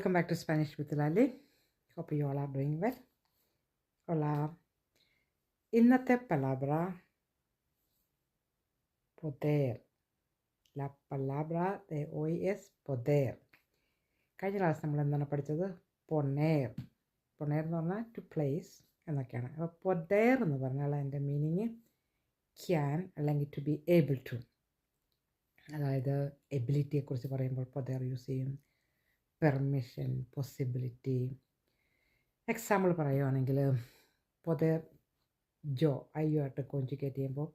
Welcome back to Spanish with Lali. Hope you all are doing well. Hola. Innate palabra poder. La palabra de hoy es poder. കഴിഞ്ഞ class നമ്മൾ എന്താണ് പഠിച്ചത്? പൊണേർ. പൊണേർ എന്ന് പറഞ്ഞാൽ to place എന്നൊക്കെയാണ്. അപ്പോൾ പൊതേർ എന്ന് പറഞ്ഞാൽ അതിൻ്റെ മീനിങ് ക്യാൻ അല്ലെങ്കിൽ ടു ബി ഏബിൾ ടു. അതായത് എബിലിറ്റിയെക്കുറിച്ച് പറയുമ്പോൾ പൊതേർ യൂസ് ചെയ്യും. Permission, possibility. എക്സാമ്പിൾ പറയുവാണെങ്കിൽ പൊതേർ ജോ അയ്യോ ആയിട്ട് കോഞ്ചുഗേറ്റ് ചെയ്യുമ്പോൾ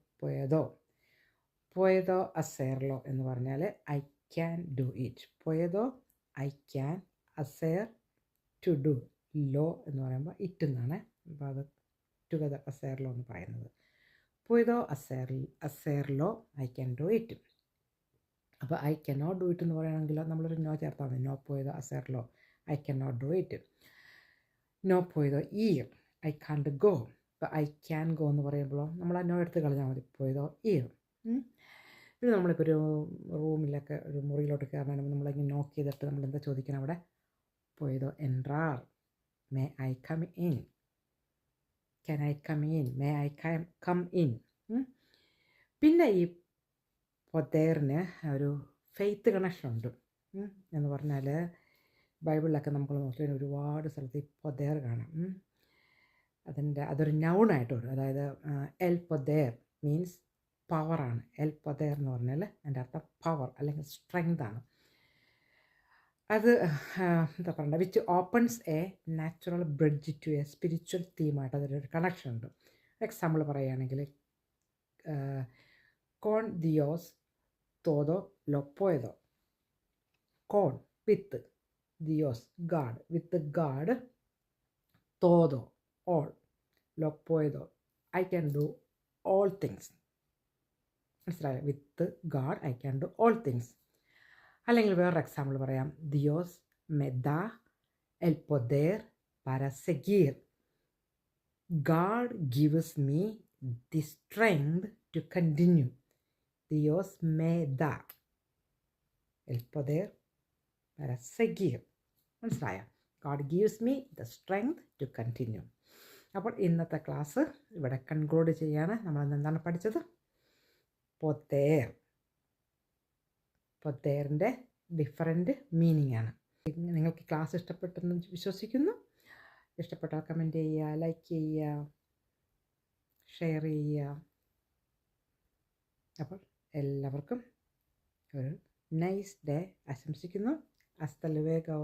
പുയതോ അസേർലോ എന്ന് പറഞ്ഞാൽ ഐ ക്യാൻ ഡു ഇറ്റ്. പുയതോ ഐ ക്യാൻ, അസേർ ടു ഡു, ലോ എന്ന് പറയുമ്പോൾ ഇറ്റ് എന്നാണ്. അപ്പോൾ അത് ടുഗദർ അസേർലോ എന്ന് പറയുന്നത്. പുയതോ അസേർലോ ഐ ക്യാൻ ഡു ഇറ്റ്. അപ്പോൾ I can not do it എന്ന് പറയുകയാണെങ്കിൽ നമ്മളൊരു നോ ചേർത്താൽ മതി. നോ പുയതോ അസേർലോ I can not do it. നോ പുയതോ ഈർ ഐ കാണ്ട് ഗോ. ഇപ്പോൾ ഐ ക്യാൻ ഗോ എന്ന് പറയുമ്പോൾ നമ്മൾ ആ നോ എടുത്ത് കളഞ്ഞാൽ മതി. പുയതോ ഈർ. പിന്നെ നമ്മളിപ്പോൾ ഒരു റൂമിലൊക്കെ ഒരു മുറിയിലോട്ട് കയറണമെങ്കിൽ നമ്മളിങ്ങനെ നോക്ക് ചെയ്തിട്ട് നമ്മൾ എന്താ ചോദിക്കണം അവിടെ? പുയതോ എൻട്രാർ, may I come in, can I come in, may I come in. പിന്നെ ഈ പൊതേറിന് ഒരു ഫെയ്ത്ത് കണക്ഷൻ ഉണ്ട് എന്ന് പറഞ്ഞാൽ ബൈബിളിലൊക്കെ നമുക്ക് നോക്കിയാൽ ഒരുപാട് സ്ഥലത്ത് ഈ പൊതേർ കാണാം. അതൊരു നൗണായിട്ട് വരും. അതായത് എൽ പൊതേർ മീൻസ് പവറാണ്. എൽ പൊതേർ എന്ന് പറഞ്ഞാൽ അതിൻ്റെ അർത്ഥം പവർ അല്ലെങ്കിൽ സ്ട്രെങ്ത് ആണ്. അത് എന്താ പറയുക, which opens a natural bridge to a spiritual തീമായിട്ട് അതിലൊരു കണക്ഷൻ ഉണ്ട്. എക്സാമ്പിൾ പറയുകയാണെങ്കിൽ കോൺ ദിയോസ് തോതോ ലോ പുയതോ. കോൺ വിത്ത്, ദിയോസ് ഗാഡ്, വിത്ത് ഗാഡ്, തോതോ ഓൾ, ലോ പുയതോ I can do all things. മനസ്സിലായോ? With God I can do all things. അല്ലെങ്കിൽ വേറൊരു എക്സാമ്പിൾ പറയാം. ദിയോസ് me da el poder para seguir. God gives me the strength to continue. Dios me da el poder para seguir. മനസ്സിലായോ? God gives me the strength to continue. അപ്പോൾ ഇന്നത്തെ class ഇവിടെ conclude ചെയ്യാണ്. നമ്മൾ എന്താണ് പഠിച്ചത്? പൊതേർ. പൊതേറിൻ്റെ ഡിഫറെൻറ്റ് മീനിങ് ആണ്. നിങ്ങൾക്ക് ക്ലാസ് ഇഷ്ടപ്പെട്ടെന്ന് വിശ്വസിക്കുന്നു. ഇഷ്ടപ്പെട്ടാൽ കമൻറ്റ് ചെയ്യുക, ലൈക്ക് ചെയ്യുക, ഷെയർ ചെയ്യുക. അപ്പോൾ എല്ലാവർക്കും ഒരു നൈസ് ഡേ ആശംസിക്കുന്നു. ഹasta luego.